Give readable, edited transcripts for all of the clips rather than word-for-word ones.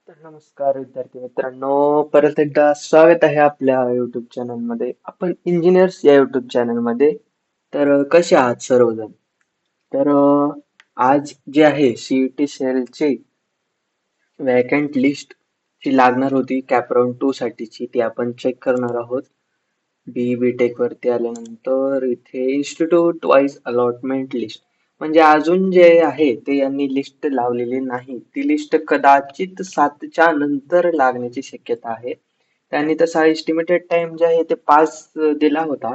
तर नमस्कार विद्यार्थी मित्रांनो, परत एकदा स्वागत आहे आपल्या युट्यूब चॅनलमध्ये. आपण इंजिनियर्स या युट्यूब चॅनलमध्ये. कसे आहात सर्वजण? तर आज जे आहे सीईटी सेलची वॅकंट लिस्ट जी लागणार होती कॅपराऊंड 2 साठीची, ती आपण चेक करणार आहोत. बी टेक वरती आल्यानंतर इथे इन्स्टिट्यूट वाईज अलॉटमेंट लिस्ट, म्हणजे अजून जे आहे ते यांनी लिस्ट लावलेली नाही. ती लिस्ट कदाचित 7च्या नंतर लागण्याची शक्यता आहे. त्यांनी तसा एस्टिमेटेड टाइम जे आहे ते 5 दिला होता,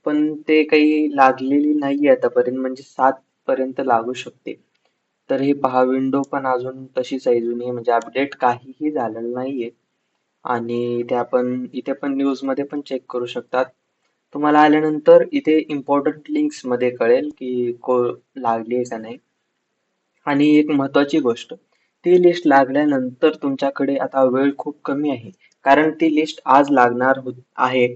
पण ते काही लागलेली नाहीये आतापर्यंत, म्हणजे 7 पर्यंत लागू शकते. तर ही पहा, विंडो पण अजून तशीच आहे, जुनी आहे, म्हणजे अपडेट काहीही झालेलं नाहीये. आणि ते आपण इथे पण न्यूज मध्ये पण चेक करू शकतात. तुम्हाला आल्यानंतर इथे इम्पॉर्टंट लिंक्स मध्ये कळेल की लागली आहे का नाही. आणि एक महत्वाची गोष्ट, ती लिस्ट लागल्यानंतर तुमच्याकडे आता वेळ खूप कमी आहे, कारण ती लिस्ट आज लागणार आहे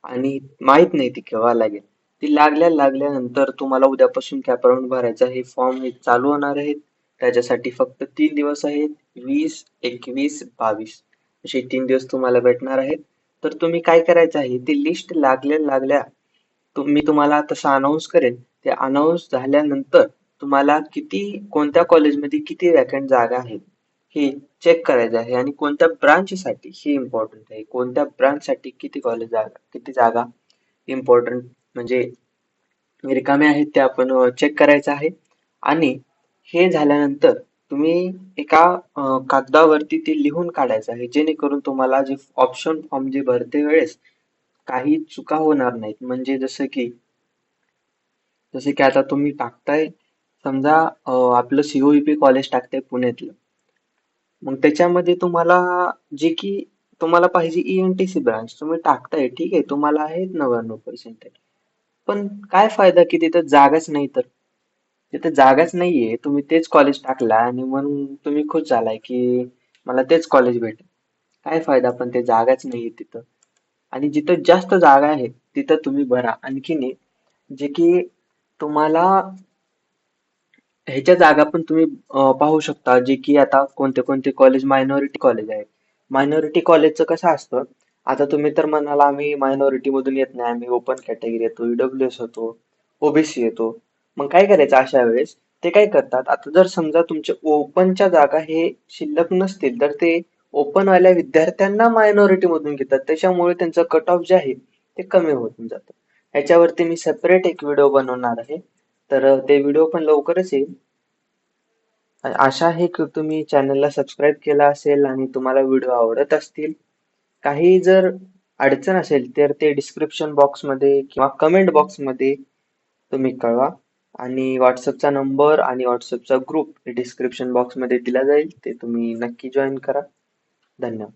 आणि माहित नाही ती केव्हा लागेल. ती लागल्यानंतर तुम्हाला उद्यापासून कॅपराऊंड भरायचा, हे फॉर्म हे चालू होणार आहेत. त्याच्यासाठी फक्त 3 दिवस आहेत, 20, 21, 22 असे 3 दिवस तुम्हाला भेटणार आहेत. तर तुम्ही काय करायचं आहे, ती लिस्ट लागल्या मी तुम्हाला तसं अनाऊन्स करेन. ते अनाऊन्स झाल्यानंतर तुम्हाला कोणत्या कॉलेजमध्ये किती वॅकंट जागा आहेत हे चेक करायचं आहे, आणि कोणत्या ब्रांच साठी हे इम्पॉर्टंट आहे. कोणत्या ब्रांच साठी किती जागा इम्पॉर्टंट, म्हणजे रिकामे आहेत ते आपण चेक करायचं आहे. आणि हे झाल्यानंतर तुम्ही एका कागदावरती ते लिहून काढायचं आहे, जेणेकरून तुम्हाला जे ऑप्शन फॉर्म जे भरते वेळेस काही चुका होणार नाहीत. म्हणजे जसे की आता तुम्ही टाकताय, समजा आपलं सीओईपी कॉलेज टाकताय पुण्यातलं, मग त्याच्यामध्ये तुम्हाला जे की तुम्हाला पाहिजे ईएनटीसी ब्रांच तुम्ही टाकताय, ठीक आहे, तुम्हाला आहेत 99%. पण काय फायदा की तिथं जागाच नाही. तर तिथं जागाच नाहीये, तुम्ही तेच कॉलेज टाकला आणि मग तुम्ही खुश झालाय की मला तेच कॉलेज भेटेल. काय फायदा, पण ते जागाच नाहीये तिथं. आणि जिथं जास्त जागा आहेत तिथं तुम्ही भरा. आणखीन एक, जे की तुम्हाला ह्याच्या जागा पण तुम्ही पाहू शकता, जे की आता कोणते कोणते कॉलेज मायनॉरिटी कॉलेज आहेत. मायनॉरिटी कॉलेजचं कसं असतं, आता तुम्ही तर म्हणाला आम्ही मायनॉरिटी मधून येत नाही, आम्ही ओपन कॅटेगरी येतो, ईडब्ल्यूएस होतो, ओबीसी येतो. मग काय करायचं अशा वेळेस, ते काय करतात, आता जर समजा तुमच्या ओपनच्या जागा हे शिल्लक नसतील, तर ते ओपन वाल्या विद्यार्थ्यांना मायनॉरिटी मधून घेतात. त्याच्यामुळे त्यांचं कट ऑफ जे आहे ते कमी होऊन जातं. ह्याच्यावरती मी सेपरेट एक व्हिडिओ बनवणार आहे. ते व्हिडिओ पण लवकरच येईल. आशा आहे की तुम्ही चॅनलला सबस्क्राईब केला असेल आणि तुम्हाला व्हिडिओ आवडत असतील. काही जर अडचण असेल तर ते डिस्क्रिप्शन बॉक्समध्ये किंवा कमेंट बॉक्समध्ये तुम्ही कळवा. आणि व्हॉट्सअपचा नंबर आणि व्हॉट्सअपचा ग्रुप डिस्क्रिप्शन बॉक्समध्ये दिला जाईल, ते तुम्ही नक्की जॉईन करा. धन्यवाद.